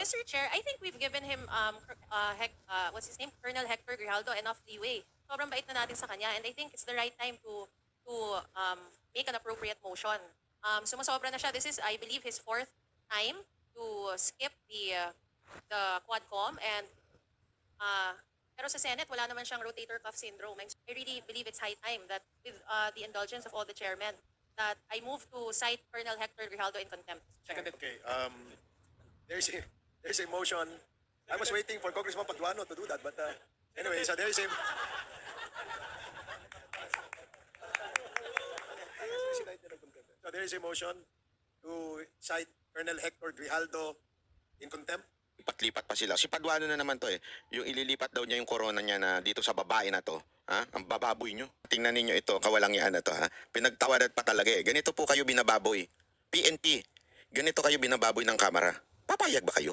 Mr. Chair, I think we've given him, what's his name? Colonel Hector Grijaldo enough leeway. Sobrang bait na natin sa kanya, and I think it's the right time to make an appropriate motion. Sumasobra na siya. This is, I believe, his fourth time to skip the Quadcom, and pero sa Senate, wala naman siyang rotator cuff syndrome. I really believe it's high time that with the indulgence of all the chairmen, that I move to cite Colonel Hector Grijaldo in contempt. Chair. Okay. There's a motion. I was waiting for Congressman Paduano to do that, but anyway, so there is a. So there is a motion to cite Colonel Hector Grijaldo in contempt. Lipat-lipat pa sila. Si Paduano na naman to eh. Yung ililipat daw niya yung corona niya na dito sa babae na to. Ha? Ang bababoy nyo. Tingnan ninyo ito, kawalangyaan na to ha. Pinagtawanan pa talaga eh. Ganito po kayo binababoy. PNP. Ganito kayo binababoy ng kamera. Papayag ba kayo?